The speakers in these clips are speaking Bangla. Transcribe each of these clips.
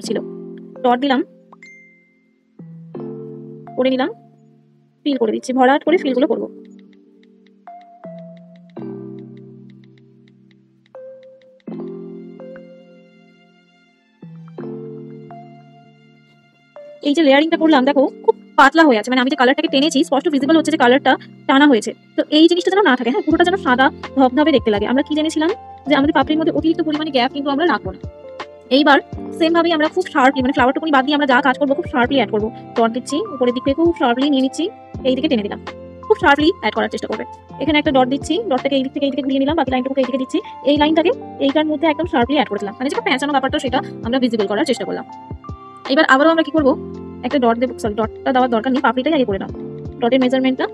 ছিল। ডট দিলাম, করে নিলাম, ফিল করে দিচ্ছি, ভরাট করে ফিলগুলো করবো। এই যে লেয়ারিংটা করলাম দেখো খুব পাতলা হয়ে আছে, মানে আমি যে কালারটাকে টেনেছি স্পষ্ট ভিজিবল হচ্ছে যে কালারটা টানা হয়েছে। তো এই জিনিসটা যেন না থাকে, হ্যাঁ পুরোটা যেন সাদা ধবধবে দেখতে লাগে। আমরা কি জেনেছিলাম যে আমাদের পাপড়ির মধ্যে অতিরিক্ত পরিমাণে গ্যাপ কিন্তু আমরা রাখবো না। এইবার সেম ভাবেই আমরা খুব শার্পলি, মানে ফ্লাওয়ারটুকুনি বাদ দিয়ে আমরা যা কাজ করবো খুব শার্পলি অ্যাড করবো। ডট দিচ্ছি, উপরের দিক থেকে খুব শার্পলি নিয়ে নিচ্ছি, এই দিকে টেনে দিলাম, খুব শার্পলি অ্যাড করার চেষ্টা করবে। এখানে একটা ডট দিচ্ছি, ডটটাকে এই দিক থেকে এই দিকে ঘুরিয়ে নিলাম, বাকি লাইনটুকু এই দিকে দিচ্ছি, এই লাইনটাকে এইটার মধ্যে একদম শার্পলি অ্যাড করে দিলাম, মানে যেটা প্যাঁচানো ব্যাপারটা সেটা আমরা ভিজিবল করার চেষ্টা করলাম। এবার আবারও আমরা কি করবো, একটা ডট দেবো, সরি ডটটা দেওয়ার দরকার নেই, পাপড়িটাই আগে করে নাও। ডটের মেজারমেন্টটা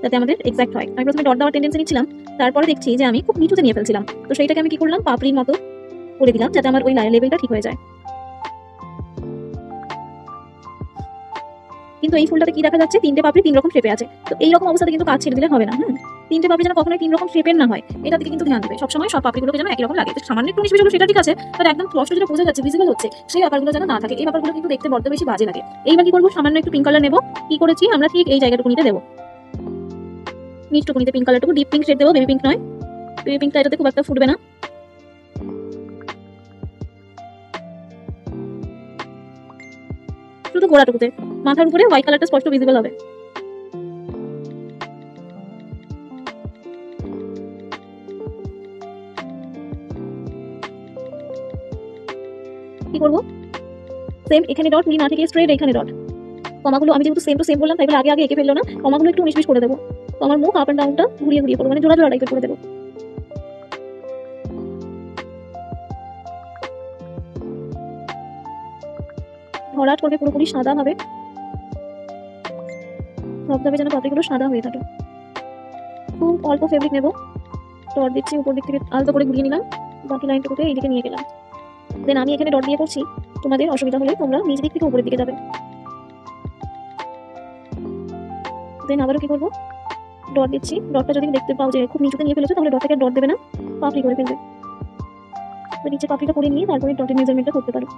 যাতে আমাদের এক্সাক্ট হয়। আমি প্রথমে ডট দেওয়ার টেন্ডেন্সি নিচ্ছিলাম, তারপরে দেখছি যে আমি খুব নিচুতে নিয়ে ফেলছিলাম, তো সেইটাকে আমি কি করলাম পাপড়ির মতো করে দিলাম যাতে আমার ওই লেভেলটা ঠিক হয়ে যায়। কিন্তু এই ফুলটাতে কি দেখা যাচ্ছে, তিনটে পাপড়ি তিন রকম শেপে আছে। তো এইরকম অবস্থাতে কিন্তু কাজ ছেড়ে দিলে হবে না। তিনটে পাপড়ি যেন কখনোই তিন রকম শেপের না হয়, এটা দিকে কিন্তু ধ্যান দেবে। সবসময় সব পাপড়িগুলোকে যেন একই রকম লাগে। সামান্য একটু মিশমিশ হলো সেটা ঠিক আছে, বাট একদম স্পষ্ট যেটা বোঝা যাচ্ছে ভিজিবল হচ্ছে সেই ব্যাপারগুলো যেন না থাকে। এই ব্যাপারগুলো কিন্তু দেখতে বড্ড বেশি বাজে লাগে। এইবার কি করবো, সামান্য একটু পিঙ্ক কালার নেবো, কি করেছি আমরা ঠিক এই জায়গাটুকুনিতে দেবো, নিচটুকুনিতে পিঙ্ক কালারটুকু, ডিপ পিঙ্ক শেড দেবো, বেবি পিঙ্ক নয়। বেবি পিঙ্কটা এটাতে খুব একটা ফুটবে না, শুধু গোড়াটুকুতে, মাথার উপরে হোয়াইট কালারটা স্পষ্ট ভিজিবল হবে। কি করবো, সেম এখানে ডট, না থেকে স্ট্রেট এখানে ডট। কমাগুলো আমি যেহেতু সেম টু সেম বললাম তাই বলে আগে আগে এঁকে ফেললো না, কমাগুলো একটু উনিশ বিশ করে দেবো। তো আমার মুখ আপ অ্যান্ড ডাউনটা ঘুরিয়ে ঘুরিয়ে করবো, মানে জোড়া জোড়া টাইপের করে দেবো। ভরাট করবে পুরোপুরি সাদা হবে, ধবধবে যেন পাপড়িগুলো সাদা হয়ে থাকে। খুব অল্প ফেব্রিক নেবো, ডট দিচ্ছি, উপর দিক থেকে আলতো করে ঘুরিয়ে নিলাম, বাকি লাইনটুকুতে এইদিকে নিয়ে গেলাম। দেন আমি এখানে ডট দিয়ে করছি, তোমাদের অসুবিধা হলে তোমরা নিচ দিক থেকে উপরের দিকে যাবে। দেন আবারও কি করবো, ডট দিচ্ছি, ডটটা যদি দেখতে পাও যে খুব নিচুতে নিয়ে ফেলেছো তাহলে ডটটাকে ডট দেবে না, পাপড়ি করে ফেলবে। নিচে পাপড়িটা করে নিয়ে তারপরে ডটের মেজারমেন্টটা করতে পারো।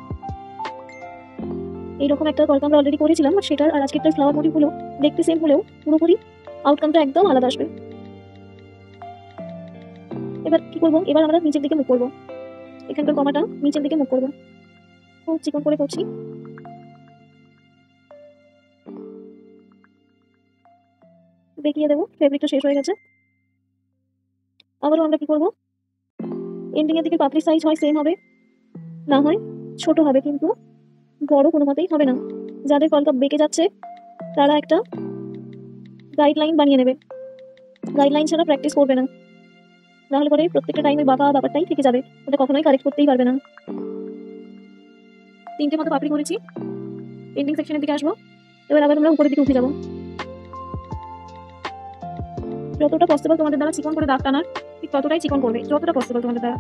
এইরকম একটা কলকা আমরা অলরেডি করেছিলাম, সেটার আর আজকে একটা ফ্লাওয়ার মোটিভ হলো দেখতে সেম হলেও পুরোপুরি আউটকামটা একদম আলাদা আসবে। এবার কি করবো, এবার আমরা নিচের দিকে মুখ করবো, এখানকার কমাটা নিচের দিকে মুখ করবো, খুব চিকন করে করছি। দেখিয়ে দেবো ফেব্রিকটা শেষ হয়ে গেছে। আবারও আমরা কি করবো, এন্ডিং এর দিকে পাপড়ির সাইজ হয় সেম হবে, না হয় ছোট হবে, কিন্তু বড় কোনো মতেই হবে না। যাদের কলকা বেঁকে যাচ্ছে তারা একটা গাইডলাইন বানিয়ে নেবে, গাইডলাইন ছাড়া প্র্যাকটিস করবে না, নাহলে পরে প্রত্যেকটা টাইমে বাঁকা ব্যাপারটাই থেকে যাবে, ওটা কখনোই কারেক্ট করতেই পারবে না। তিনটে মতো পাপড়ি করেছি, এন্ডিং সেকশনের দিকে আসবো। এবার আবার আমরা উপরের দিকে উঠে যাবো। যতটা পসিবল তোমাদের দ্বারা চিকন করে দাগ টানার ঠিক ততটাই চিকন করবে, যতটা পসিবল তোমাদের দ্বারা।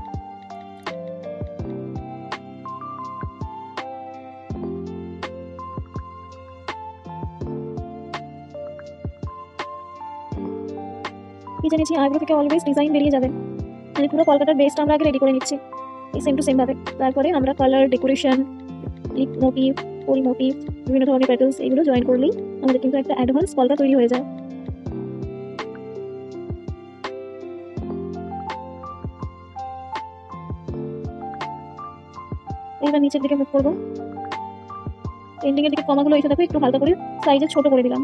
কি জেনেছি আইব্রো থেকে অলওয়েজ ডিজাইন বেরিয়ে যাবে, মানে পুরো কলকাতার বেসটা আমরা আগে রেডি করে নিচ্ছি এই সেম টু সেম ভাবে। তারপরে আমরা কালার, ডেকোরেশন, লিপ মোটিভ, ফুল মোটিভ, বিভিন্ন ধরনের প্যাটেলস এগুলো জয়েন করলেই আমাদের কিন্তু একটা অ্যাডভান্স কলকা তৈরি হয়ে যায়। এবার নিচের দিকে মুভ করবো, এন্ডিং এর দিকে কমাগুলো এসে দেখো একটু হালকা করে সাইজে ছোট করে দিলাম।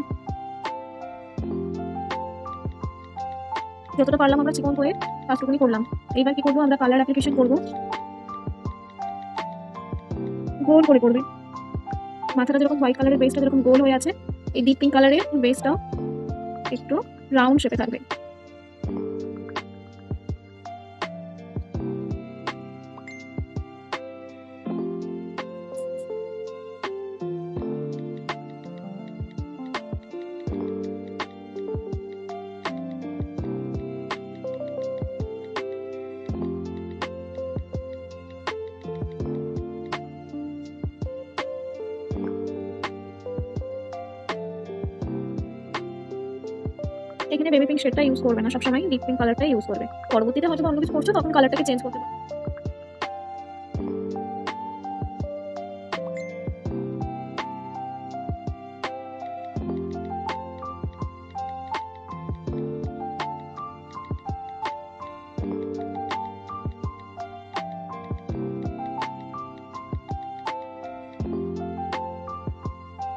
যতটা পারলাম আমরা চিকন করে কাজটুকুনি করলাম। এইবার কি করবো, আমরা কালার অ্যাপ্লিকেশন করবো, গোল করে করবে। মাথাটা যেরকম হোয়াইট কালারের বেসটা যেরকম গোল হয়ে আছে, এই ডিপ পিঙ্ক কালারের বেসটাও একটু রাউন্ড শেপে থাকবে। এখানে বেবি পিঙ্ক শেডটা ইউজ করবে না, সবসময় ডিপ পিঙ্ক কালারটা ইউজ করবে। পরবর্তীতে হয়তো অন্য কিছু করছো তখন কালারটাকে চেঞ্জ করতে পারো।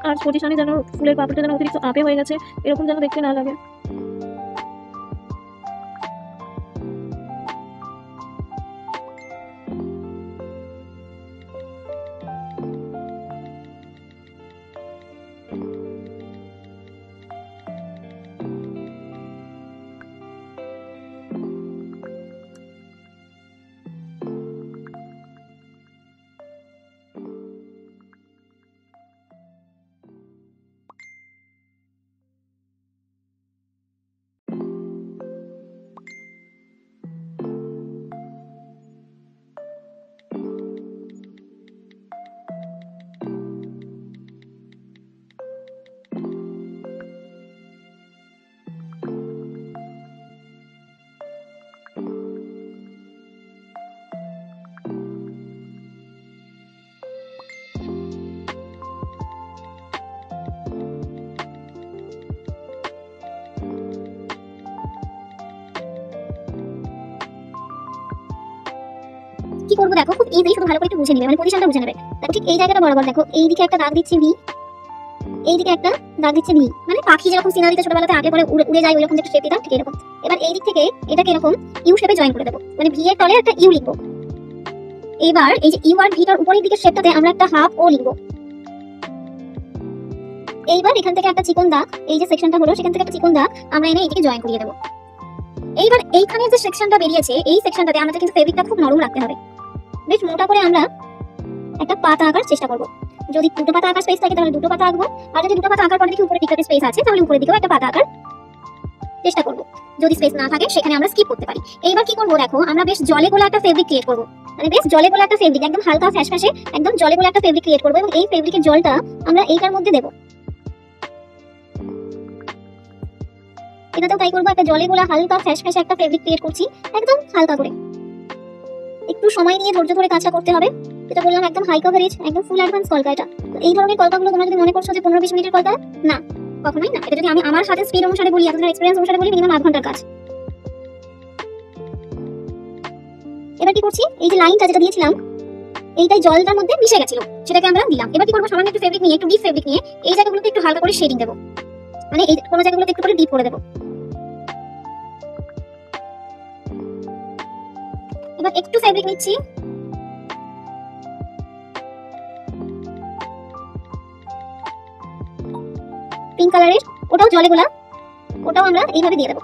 আর পজিশনে যেন ফুলের পাপড়িটা যেন অতিরিক্ত আপে হয়ে গেছে, এরকম যেন দেখতে না লাগে। কি করবো দেখো, খুব ইজি, শুধু ভালো করে একটু বুঝে নেবে, মানে পজিশনটা বুঝে নেবে। দেখো ঠিক এই জায়গাটা বরাবর দেখো, এই দিকে একটা দাগ দিচ্ছি ভি, এই দিকে একটা দাগ দিচ্ছে ভি, মানে পাখি যেরকম সিনারিতে ছোটবেলাতে আগে পরে উড়ে যায় ওইরকম একটা শেপ দিতাম, ঠিক এরকম। এবার এই দিক থেকে এটাকে এরকম ইউ শেপে জয়েন করে দেবো, মানে ভি এর তলে একটা ইউ লিখবো। এবার এই যে ইউ আর ভিটার উপরের দিকের শেপটাতে আমরা একটা হাফ ও লিখবো। এইবার এখান থেকে একটা চিকন দাগ, এই যে সেকশনটা হলো সেখান থেকে একটা চিকন দাগ আমরা এনে এইদিকে জয়েন করিয়ে দেবো। এইবার এইখানে যে সেকশনটা বেরিয়েছে, এই সেকশনটাতে আমাদের কিন্তু ফেব্রিকটা খুব নরম রাখতে হবে, বেশ মোটা করে আমরা একটা পাতা আঁকার চেষ্টা করবো। যদি দুটো পাতা আঁকার স্পেস থাকে তাহলে দুটো পাতা আঁকবো, আর যদি দুটো পাতা আঁকার পরে দেখি উপরে দিকটাতে স্পেস আছে তাহলে উপরের দিকেও একটা পাতা আঁকার চেষ্টা করবো। যদি স্পেস না থাকে সেখানে আমরা স্কিপ করতে পারি। এইবার কি করবো দেখো, আমরা বেশ জলে গোলা একটা ফেব্রিক ক্রিয়েট করবো, মানে বেশ জলে গোলা একটা ফেব্রিক, একদম হালকা ফ্যাসফ্যাসে একদম জলে গোলা একটা ফেব্রিক ক্রিয়েট করবো, এবং এই ফেব্রিকের জলটা আমরা এইটার মধ্যে দেবো। এটাতেও তাই করবো, একটা জলে গোলা হালকা ফ্যাসফ্যাসে একটা ফেব্রিক ক্রিয়েট করছি, একদম হালকা করে। একটু সময় নিয়ে ধৈর্য ধরে কাজটা করতে হবে। যেটা বললাম একদম হাই কভারেজ, একদম ফুল অ্যাডভান্স কলকা এটা। তো এই ধরনের কলকাগুলো তোমরা যদি মনে করছো যে 15-20 মিনিটের কলকা, না, কখনোই না। এটা যদি আমি আমার সাথে স্পিড অনুসারে বলি, আপনাদের এক্সপেরিয়েন্স অনুসারে বলি, মিনিমাম 8 ঘন্টার কাজ। এবার কি করছি, এই যে লাইনটা যেটা দিয়েছিলাম এইটাই জলটার মধ্যে মিশে গেছিল, সেটাকে আমরা দিলাম। এবার কি করবো, সামান্য একটু ফেব্রিক নিয়ে, একটু ডিপ ফেব্রিক নিয়ে এই জায়গাগুলোতে একটু হালকা করে শেডিং দেবো, মানে এই কোনো জায়গাগুলোতে একটু করে ডিপ করে দেবো। এবার একটু ফেব্রিক নিচ্ছি, পিঙ্ক কালারের, ওটাও জলে গোলা, ওটাও আমরা এইভাবে দিয়ে দেবো,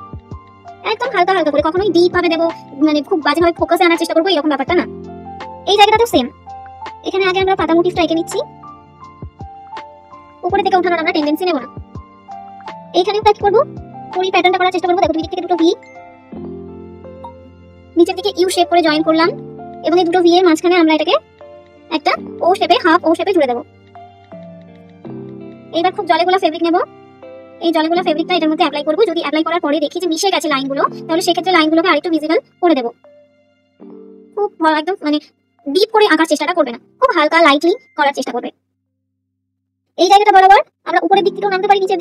একদম হালকা হালকা করে, কখনোই ডিপ ভাবে দেবো, মানে খুব বাজেভাবে ফোকাসে আনার চেষ্টা করবো এরকম ব্যাপারটা না। এই জায়গাটাতেও সেম, এখানে আগে আমরা পাতা মোটিভটা এঁকে নিচ্ছি, উপরে থেকে ওঠানোর আমরা টেন্ডেন্সি নেব না। এইখানেও কি করবো, পুরো প্যাটার্নটা করার চেষ্টা করবো। দেখো দুই দিক থেকে দুটো ভি, নিচের দিকে ইউ শেপ করে জয়েন করলাম, এবং এই দুটো ভি এর মাঝখানে আমরা এটাকে একটা ও শেপে, হাফ ও শেপে জুড়ে দেবো। এইবার খুব জলে গোলা ফেব্রিক নেব, এই জলে গোলা ফেব্রিকটা এটার মধ্যে অ্যাপ্লাই করবো। যদি অ্যাপ্লাই করার পরে দেখি যে মিশে গেছে লাইনগুলো, তাহলে সেক্ষেত্রে লাইনগুলোকে আরেকটু ভিজিবল করে দেবো। খুব একদম মানে ডিপ করে আঁকার চেষ্টাটা করবে না, খুব হালকা লাইটলি করার চেষ্টা করবে। এই জায়গাটা বরাবর আমরা উপরের দিক থেকেও নামতে পারি, নিচের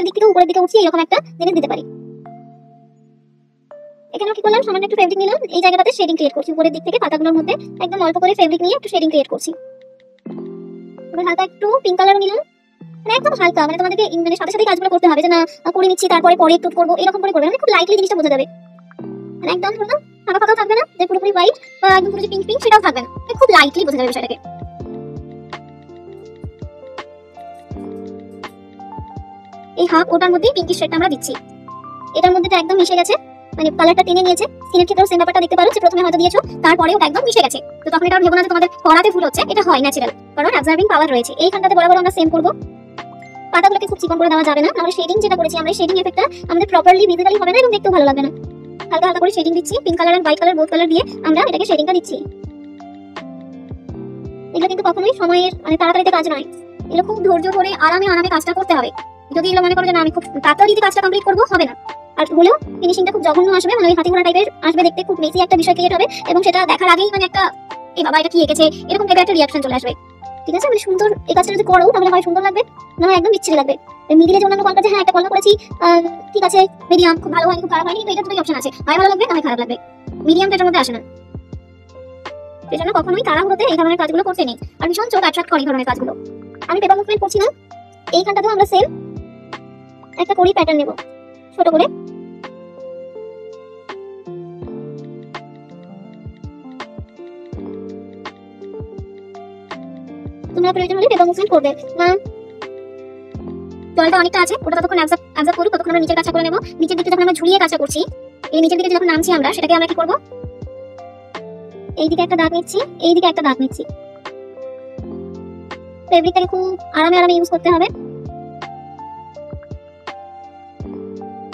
দিক থেকেও উপরের দিকে উঠছি, এরকম একটা জিনিস দিতে পারি। এখানে কি করলাম, সামান্য একটু ফেব্রিক নিলাম, এই জায়গাটাতে শেডিং ক্রিয়েট করছি, উপরের দিক থেকে পাতাগুলোর মধ্যে একদম অল্প করে ফেব্রিক নিয়ে একটু শেডিং ক্রিয়েট করছি। এবার হালকা একটু পিঙ্ক কালার নিলাম, মানে একদম হালকা, মানে তোমাদেরকে মানে সাথে সাথে কাজগুলো করতে হবে, যে না করে নিচ্ছি তারপরে পরে একটু করবো এরকম করে করবে, মানে খুব লাইটলি জিনিসটা বোঝা যাবে, মানে একদম ধরো না ফাঁকা ফাঁকা থাকবে না, যে পুরোপুরি হোয়াইট বা একদম পুরো পিঙ্ক পিঙ্ক সেটাও থাকবে না, খুব লাইটলি বোঝা যাবে বিষয়টাকে। এই হাফ ওটার মধ্যে পিঙ্কিশ শেডটা আমরা দিচ্ছি, এটার মধ্যে তো একদম মিশে গেছে, মানে কালারটা টেনে নিয়েছে। স্কিনের ক্ষেত্রেও সেম ব্যাপারটা দেখতে পারো, যে প্রথমে হয়তো দিয়েছো তারপরে ওটা একদম মিশে গেছে, তো তখন এটা ভেবো না যে তোমাদের করাতে ভুল হচ্ছে, এটা হয় ন্যাচারাল, কারণ অবজার্ভিং পাওয়ার রয়েছে। এইখানটাতে বরাবর আমরা সেম করবো, পাতাগুলোকে খুব চিকন করে দেওয়া যাবে না, আমরা শেডিং যেটা করেছি, আমরা শেডিং এফেক্টটা আমাদের প্রপারলি ভিজিবলি হবে না এবং দেখতেও ভালো লাগবে না। হালকা হালকা করে শেডিং দিচ্ছি, পিঙ্ক কালার আর হোয়াইট কালার বোথ কালার দিয়ে আমরা এটাকে শেডিংটা দিচ্ছি। এগুলো কিন্তু কখনোই সময়ের মানে তাড়াতাড়িতে কাজ নয়, এগুলো খুব ধৈর্য ধরে আরামে আরামে কাজটা করতে হবে। যদি এগুলো মনে করো যে না আমি খুব তাড়াতাড়িতে কাজটা কমপ্লিট করবো, হবে না। আর হলেও ফিনিশিংটা খুব জঘন্য আসবে, মানে হাতি ঘোড়া টাইপের আসবে, দেখতে খুব মেসি একটা বিষয় ক্রিয়েট হবে, এবং সেটা দেখার আগেই মানে একটা এই বাবা এটা কি এঁকেছে এরকম টাইপের একটা রিঅ্যাকশন চলে আসবে। ঠিক আছে, মানে সুন্দর এই কাজটা যদি করো তাহলে হয় সুন্দর লাগবে, না হয় একদম বিচ্ছিরি লাগবে। মিডিলে যে অন্যান্য কল কাজে হ্যাঁ একটা কল করেছি, ঠিক আছে মিডিয়াম, খুব ভালো হয়নি খুব খারাপ হয়নি, তো এটা দুটোই অপশন আছে, হয় ভালো লাগবে না হয় খারাপ লাগবে, মিডিয়ামটা এটার মধ্যে আসে না। সেই জন্য কখনোই তাড়াহুড়োতে এই ধরনের কাজগুলো করতে নেই, আর ভীষণ চোখ অ্যাট্রাক্ট করে এই ধরনের কাজগুলো। আমি পেপার মুভমেন্ট করছি না, এইখানটাতেও আমরা সেম একটা কড়ি প্যাটার্ন নেব ছোট করে। তোমরা প্রয়োজন হলে পেপার মুভমেন্ট করবে না। জলটা অনেকটা আছে, ওটা ততক্ষণ অ্যাবজর্ব করুক, ততক্ষণ আমরা নিচের কাজটা করে নেব। নিচের দিকটা যখন আমরা ঝুলিয়ে কাজটা করছি, এই নিচের দিকে যখন নামছি আমরা, সেটাকে আমরা কি করব, এই দিকে একটা দাগ নিচ্ছি, এই দিকে একটা দাগ নিচ্ছি। ফেব্রিকটাকে খুব আরামে আরামে ইউজ করতে হবে।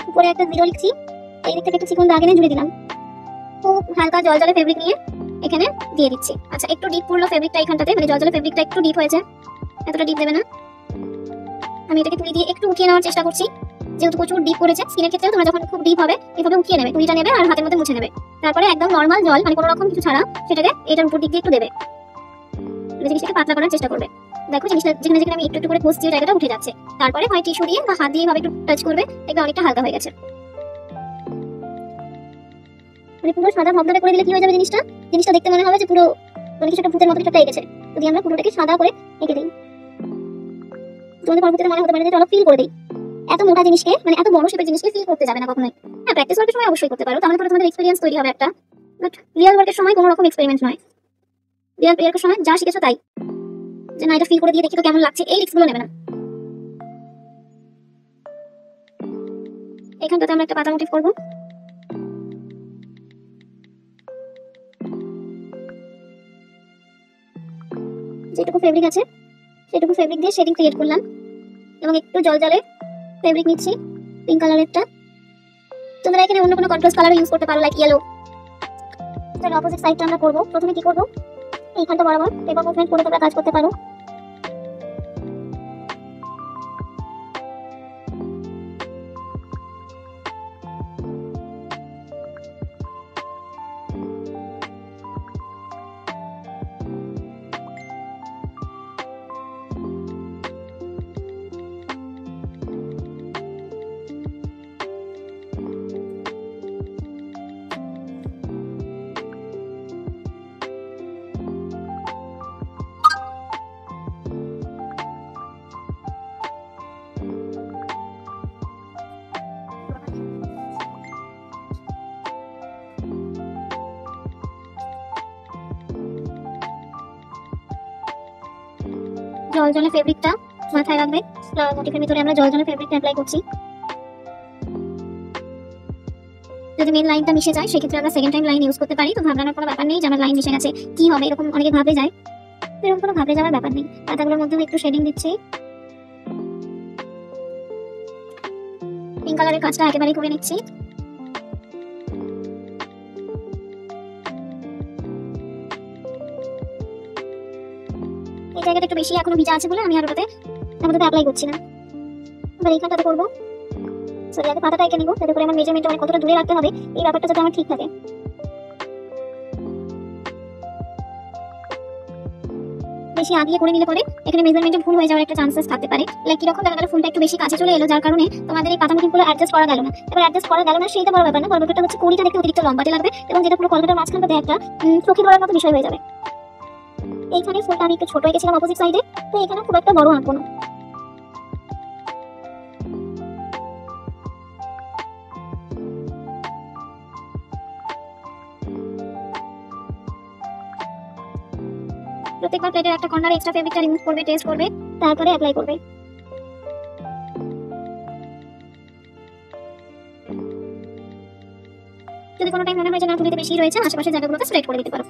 উপরে একটা জিরো লিখছি, এই দিক থেকে একটু চিকন দাগ এনে জুড়ে দিলাম। খুব হালকা জল জলে ফেব্রিক নিয়ে এখানে দিয়ে দিচ্ছি। আচ্ছা, একটু ডিপ পড়লো ফেব্রিকটা এখানটাতে, মানে জল জলে ফেব্রিকটা একটু ডিপ হয়েছে, এতটা ডিপ দেবে না। আমি এটাকে তুলি দিয়ে একটু উঠিয়ে নেওয়ার চেষ্টা করছি, যেহেতু প্রচুর ডিপ পড়েছে। স্কিনের ক্ষেত্রে তোমরা যখন খুব ডিপ হবে এভাবে উঠিয়ে নেবে, তুলিটা নেবে আর হাতের মধ্যে মুছে নেবে। তারপরে একদম নর্মাল জল, মানে কোনো রকম কিছু ছাড়া, সেটাকে এটার উপর দিক দিয়ে একটু দেবে, জিনিসটাকে পাতলা করার চেষ্টা করবে। দেখো জিনিসটা যেখানে যেখানে আমি একটু একটু করে ঘষছি, জায়গাটা উঠে যাচ্ছে। তারপরে হয় টিস্যু দিয়ে বা হাত দিয়ে ভাবে একটু টাচ করবে, দেখবে অনেকটা হালকা হয়ে গেছে। মানে পুরো সাদা ধবধবে করে দিলে কি হয়ে যাবে, জিনিসটা দেখতে মনে হবে যে পুরো মানে কিছু একটা ভূতের মতো কিছু একটা এঁকেছে। যদি আমরা পুরোটাকে সাদা করে এঁকে দিই, তোমাদের পরবর্তীতে মনে হতে পারে যে চলো ফিল করে দিই। এত মোটা জিনিসকে, মানে এত বড় শেপের জিনিসকে ফিল করতে যাবে না কখনোই। হ্যাঁ, প্র্যাকটিস ওয়ার্কের সময় অবশ্যই করতে পারো, তাহলে পরে তোমাদের এক্সপেরিয়েন্স তৈরি হবে একটা। বাট রিয়েল ওয়ার্কের সময় কোনো রকম এক্সপেরিমেন্ট নয়। রিয়েল ওয়ার্কের সময় যা শিখেছো তাই, যে না এটা ফিল করে দিয়ে দেখি তো কেমন লাগছে, এই রিস্কগুলো নেবে না। এখানটাতে আমরা একটা পাতা মোটিভ করবো। যেটুকু ফেব্রিক আছে সেটুকু ফেব্রিক দিয়ে শেডিং ক্রিয়েট করলাম, এবং একটু জল জলে ফেব্রিক নিচ্ছি পিঙ্ক কালারেরটা। তোমরা এখানে অন্য কোনো কন্ট্রাস্ট কালার ইউজ করতে পারো, লাইক ইয়েলো। তাহলে অপোজিট সাইডটা আমরা করবো। প্রথমে কি করবো, এইখানটা বরাবর পেপার মুভমেন্ট করে তোমরা কাজ করতে পারো। জল জলে ফেব্রিকটা মাথায় রাখবে, ফ্লাওয়ার মোটিফের ভিতরে আমরা জল জলে ফেব্রিকটা অ্যাপ্লাই করছি। যদি মেন লাইনটা মিশে যায় সেক্ষেত্রে আমরা সেকেন্ড টাইম লাইন ইউজ করতে পারি। তো ঘাবড়ানোর কোনো ব্যাপার নেই যে আমার লাইন মিশে গেছে কি হবে, এরকম অনেকে ঘাবড়ে যায়। এরকম কোনো ঘাবড়ে যাওয়ার ব্যাপার নেই। পাতাগুলোর মধ্যেও একটু শেডিং দিচ্ছি। পিঙ্ক কালারের কাজটা একেবারেই করে নিচ্ছি। এই জায়গাটা একটু বেশি এখনো ভিজা আছে বলে আমি আর ওটাতে অ্যাপ্লাই করছি না। এবার এইখানটাতে করবো, সরি আগে পাতাটা এঁকে নিবো, যাতে করে আমার মেজারমেন্টটা মানে কতটা দূরে রাখতে হবে এই ব্যাপারটা যাতে আমার ঠিক থাকে। বেশি আগিয়ে করে নিলে পরে এখানে মেজারমেন্টে ভুল হয়ে যাওয়ার একটা চান্সেস থাকতে পারে। লাইক কিরকম দেখা গেল ফুলটা একটু বেশি কাছে চলে এলো, যার কারণে তোমাদের এই পাতা মুটিগুলো অ্যাডজাস্ট করা গেল না। এবার অ্যাডজাস্ট করা গেল না সেইটা বড় ব্যাপার না, বড় ব্যাপারটা হচ্ছে কড়িটা দেখতে অতিরিক্ত লম্বাটে লাগবে, এবং যেটা পুরো কলকাতার মাঝখানটাতে একটা চোখে ধরার মতো বিষয় হয়ে যাবে। এইখানে ফুলটা আমি একটু ছোট এঁকেছিলাম অপোজিট সাইডে, তো এখানে খুব একটা বড় আঁকবো না। প্রত্যেকবার প্লেটের একটা কর্নার এক্সট্রা ফেব্রিকটা রিমুভ করবে, টেস্ট করবে, তারপরে অ্যাপ্লাই করবে। যদি কোনো টাইম মনে হয় যে না তুলিতে বেশি রয়েছে, আশেপাশের জায়গাগুলোকে সিলেক্ট করে দিতে পারো।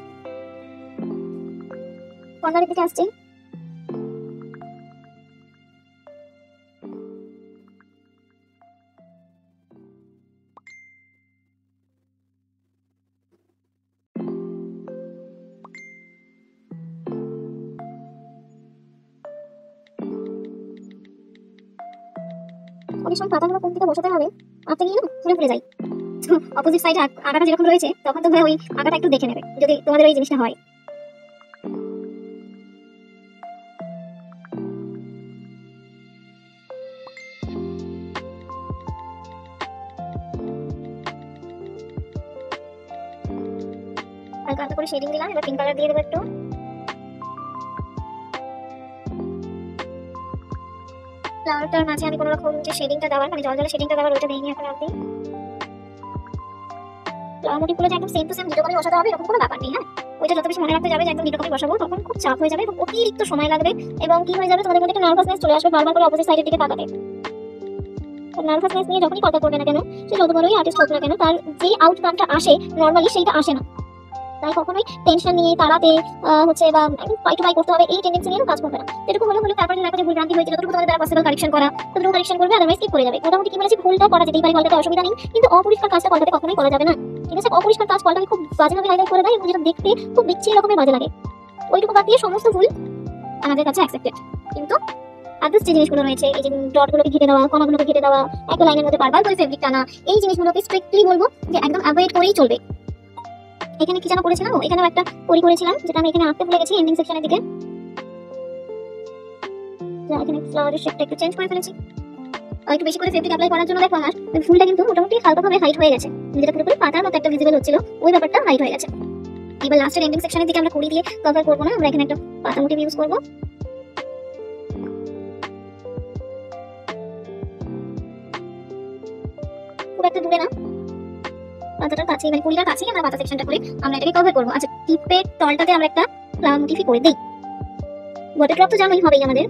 কর্নারের দিকে আসছি, অনেক সময় পাতাগুলো কোন দিকে বসাতে হবে আঁকতে গিয়ে না ভুলে যাই। অপোজিট সাইডে আঁকাটা যেরকম রয়েছে তখন তোমরা ওই আঁকাটা একটু দেখে নেবে যদি তোমাদের ওই জিনিসটা হয়। হালকা হালকা করে শেডিং দিলাম, এবার পিঙ্ক কালার দিয়ে দেবো একটু। ফ্লাওয়ারটার মাঝে আমি কোনো রকম যে শেডিংটা দেওয়ার মানে জল জলে শেডিংটা দেওয়ার ওইটা দেইনি এখন অবধি। ফ্লাওয়ার মোটিভগুলো যে একদম সেম টু সেম দুটো করে বসাতে হবে এরকম কোনো ব্যাপার নেই। হ্যাঁ, ওইটা যত বেশি মনে রাখতে যাবে যে একদম দুটো করে বসাবো তখন খুব চাপ হয়ে যাবে এবং অতিরিক্ত সময় লাগবে এবং কি হয়ে যাবে তোমাদের মধ্যে একটা নার্ভাসনেস চলে আসবে বারবার করে অপোজিট সাইডের দিকে তাকাতে। নার্ভাসনেস নিয়ে যখনই কথা করবে না কেন, সে যত বড়ই আর্টিস্ট হোক না কেন, তার যে আউটকামটা আসে নর্মালি সেইটা আসে না। তাই কখনোই টেনশন নিয়ে তাড়াতে হচ্ছে বা একদম ফাইট ফাই করতে হবে এই টেন্ডেন্সি নিয়ে কাজ করবে না। যেটুকু হলে তারপরে দেখা যে ভুলভ্রান্তি হয়েছে যতটুকু তোমাদের দ্বারা পসিবল কারেকশন করা ততটুকু কারেকশন করবে, আদারওয়াইজ স্কিপ করে যাবে। মোটামুটি কি বলেছি, ভুলটা করা যেতেই পারে, পাল্টাতে অসুবিধা নেই, কিন্তু অপরিষ্কার কাজটা পাল্টাতে কখনোই করা যাবে না। ঠিক আছে, অপরিষ্কার কাজ পাল্টাতে খুব বাজেভাবে হাইলাইট করে দেয় এবং যেটা দেখতে খুব বিচ্ছিরি রকমের বাজে লাগে। ওইটুকু বাদ দিয়ে সমস্ত ভুল আমাদের কাছে অ্যাকসেপ্টেড, কিন্তু আদার্স যে জিনিসগুলো রয়েছে, এই যে ডটগুলোকে ঘিরে দেওয়া, কমাগুলোকে ঘিরে দেওয়া, একটা লাইনের মধ্যে বারবার করে ফেব্রিক টানা, এই জিনিসগুলোকে স্ট্রিক্টলি বলবো যে একদম অ্যাভয়েড করেই চলবে। এখানে কি যেন করেছিলাম, এখানেও একটা করেছিলাম যেটা আমি এখানে আঁকতে ভুলে গেছি এন্ডিং সেকশনের দিকে। এখানে ফ্লাওয়ারের শেপটা একটু চেঞ্জ করে ফেলেছি আর একটু বেশি করে ফেব্রিক অ্যাপ্লাই করার জন্য দেখো আমার ফুলটা কিন্তু মোটামুটি হালকাভাবে হাইট হয়ে গেছে, যেটা পুরোপুরি পাতার মতো একটা ভিজিবল হচ্ছিল ওই ব্যাপারটা হাইট হয়ে গেছে। এবার লাস্টের এন্ডিং সেকশনের দিকে আমরা কড়ি দিয়ে কভার করবো না, আমরা এখানে একটা পাতা মোটিভ ইউজ করবো। খুব একটা দূরে না, পাতাটার কাছেই মানে কুড়িটার কাছেই আমরা পাতা সেকশনটা করে আমরা এটাকে কভার করবো। আচ্ছা, টিপের তলটাতে আমরা একটা ফ্লাওয়ার মোটিফই করে দিই। ওয়াটার ড্রপ তো জানোই হবেই আমাদের।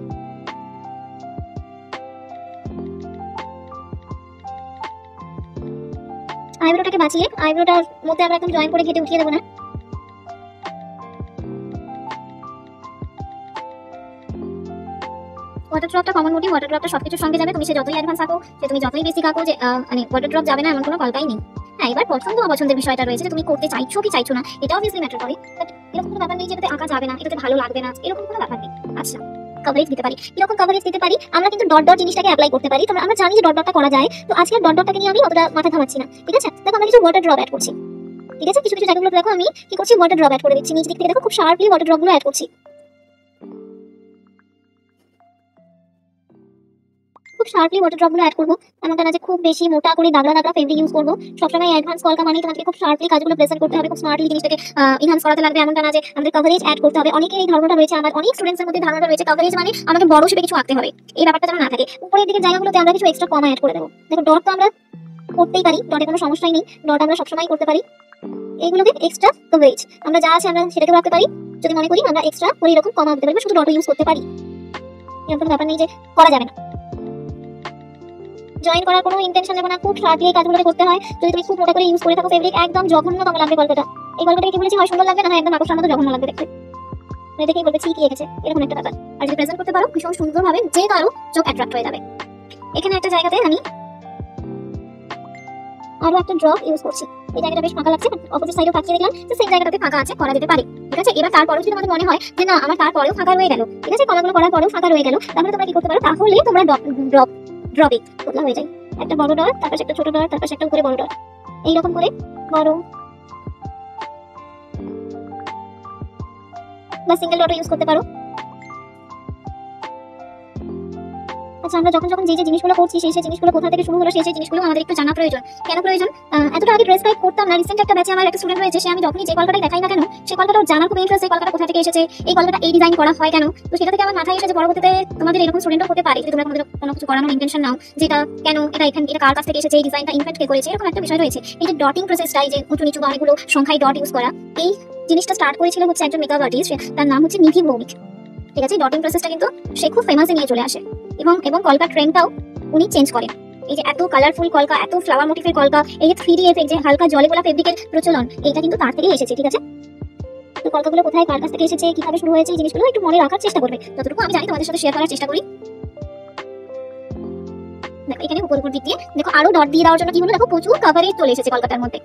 আইব্রোটাকে বাঁচিয়ে আইব্রোটার মধ্যে আমরা একদম জয়েন করে কেটে উঠিয়ে দেবো না। ওয়াটার ড্রপটা কমন মোটিভ, ওয়াটার ড্রপটা সবকিছুর সঙ্গে যাবে, তুমি সে যতই অ্যাডভান্স আঁকো, সে তুমি যতই বেসিক আঁকো, যে মানে ওয়াটার ড্রপ যাবে না এমন কোনো কল্পনাই নেই। হ্যাঁ, এবার পছন্দ অপছন্দের বিষয়টা রয়েছে যে তুমি করতে চাইছো কি চাইছো না, এটা অবভিয়াসলি ম্যাটার করে, বাট এরকম কোনো ব্যাপার নেই যে এটাতে আঁকা যাবে না, এটাতে ভালো লাগবে না, এরকম কোনো ব্যাপার নেই। আচ্ছা, কভারেজ দিতে পারি, কিরকম কভারেজ দিতে পারি, আমরা কিন্তু ডট ডট জিনিসটাকে অ্যাপ্লাই করতে পারি। তোমরা আমরা জানি যে ডট ডটটা করা যায়, তো আজকে ডট ডটটাকে নিয়ে আমি অতটা মাথা ঘামাচ্ছি না। ঠিক আছে, দেখো আমরা কিছু ওয়াটার ড্রপ অ্যাড করছি। ঠিক আছে, কিছু কিছু জায়গাগুলো দেখো আমি কি করছি, ওয়াটার ড্রপ অ্যাড করে দিচ্ছি। নিচ দিক থেকে দেখো খুব শার্পলি ওয়াটার ড্রপগুলো অ্যাড করছি, খুব শার্পলি ওয়াটার ড্রপগুলো অ্যাড করবো। এমনটা না যে খুব বেশি মোটা করে দাগড়া দাগড়া ফেব্রিক ইউজ করবো। সবসময় অ্যাডভান্স কলকা মানে তোমাকে খুব শার্পলি কাজগুলো প্রেজেন্ট করতে হবে, খুব স্মার্টলি জিনিসটাকে ইনহ্যান্স করাতে লাগবে, এমনটা না যে আমাদের কভারেজ অ্যাড করতে হবে। অনেকের এই ধারণাটা রয়েছে, আমার অনেক স্টুডেন্টসের মধ্যে ধারণাটা রয়েছে কভারেজ মানে আমাকে বড় শেপে কিছু আঁকতে হবে, এই ব্যাপারটা যেন না থাকে। উপরের দিকে জায়গাগুলোতে আমরা কিছু এক্সট্রা কমা অ্যাড করে দেবো। দেখো, ডট তো আমরা করতেই পারি, ডটে কোনো সমস্যাই নেই, ডট আমরা সবসময় করতে পারি। এইগুলোকে এক্সট্রা কভারেজ আমরা যা আছে আমরা সেটাকে রাখতে পারি, যদি মনে করি আমরা এক্সট্রা করে এরকম কমা দিতে পারি, শুধু ডট ইউজ করতে পারি, এরকম ব্যাপার নেই যে করা যাবে না। জয়েন করার কোনো ইন্টেনশন নেব না, খুব শার্পলি এই কাজগুলো করতে হয়। যদি তুমি খুব মোটা করে ইউজ করে থাকো ফেব্রিক, একদম জঘন্যতম লাগবে গল্পটা। এই গল্পটাকে কি বলেছি, হয় সুন্দর লাগবে, না হয় একদম আকর্ষণের মতো জঘন্য লাগবে দেখতে, দেখেই বলবে ঠিকই এঁকেছে, এরকম একটা ব্যাপার। আর যদি প্রেজেন্ট করতে পারো ভীষণ সুন্দরভাবে, যে কারো চোখ অ্যাট্রাক্ট হয়ে যাবে। এখানে একটা জায়গাতে আমি আরো একটা ড্রপ ইউজ করছি, এই জায়গাটা বেশ ফাঁকা লাগছে, অপোজিট সাইডেও ফাঁকিয়ে দেখলাম যে সেই জায়গাটাতে ফাঁকা আছে, করা যেতে পারে। ঠিক আছে, এবার তারপরেও যদি তোমাদের মনে হয় যে না আমার তারপরেও ফাঁকা রয়ে গেল, ঠিক আছে, কলাগুলো করার পরেও ফাঁকা রয়ে গেল, তাহলে তোমরা কি করতে পারো, তাহলে তোমরা ড্রপে তোলা হয়ে যায়, একটা বড় ডট, তারপর একটা ছোট ডট, তারপর একটা উপরে বড় ডট, এইরকম করে বড় বা সিঙ্গেল ডটও ইউজ করতে পারো। আচ্ছা, আমরা যখন যখন যে যে জিনিসগুলো করছি সেই সেই জিনিসগুলো কোথা থেকে শুরু হলো সেই সেই জিনিসগুলো আমাদের একটু জানা প্রয়োজন। কেন প্রয়োজন? এতটা আগে ড্রেস টাইপ করতাম না। রিসেন্ট একটা ব্যাচে আমার একটা স্টুডেন্ট রয়েছে, সে আমি যখনই যে কলকাতায় দেখাই না কেন সেই কলকাতা জানার খুব ইন্টারেস্ট, এই কলকাতা কোথা থেকে এসেছে, এই কলকাতা এই ডিজাইন করা হয় কেন। তো সেটা থেকে আমার মাথায় এসেছে পরবর্তীতে তোমাদের এরকম স্টুডেন্টও হতে পারে, যদি তোমরা কোনো কিছু করানোর ইন্টেনশন নাও, যেটা কেন এটা এখানে এটা কার কাছ থেকে এসেছে, এই ডিজাইনটা ইনফ্যাক্ট কে করেছে, এরকম একটা বিষয় রয়েছে। এই যে ডটিং প্রসেসটা, এই যে উঁচু নিচু বা অনেকগুলো সংখ্যায় ডট ইউজ করা, এই জিনিসটা স্টার্ট করেছিল হচ্ছে একজন মেকআপ আর্টিস্ট, তার নাম হচ্ছে নিধি ভৌমিক। ঠিক আছে, ডটিং প্রসেসটা কিন্তু সে খুব ফেমাসে নিয়ে চলে আসে এবং কলকার ট্রেন্ডটাও উনি চেঞ্জ করেন। এই যে এত কালারফুল কলকা, এত ফ্লাওয়ার মোটিফের কলকা, এই যে 3D এফেক্ট, যে হালকা জলে গোলা ফেব্রিকের প্রচলন, এটা কিন্তু তার থেকে এসেছে। ঠিক আছে, তো কলকাগুলো কোথায় কার কাছ থেকে এসেছে, কিভাবে শুরু হয়েছে, এই জিনিসগুলো একটু মনে রাখার চেষ্টা করবে, যতটুকু আমি জানি তোমাদের সাথে শেয়ার করার চেষ্টা করি। দেখো এখানে উপর দিক দিয়ে দেখো আরো ডট দিয়ে দেওয়ার জন্য কি হলো, দেখো প্রচুর কভারেজ চলে এসেছে কলকাতার মধ্যে।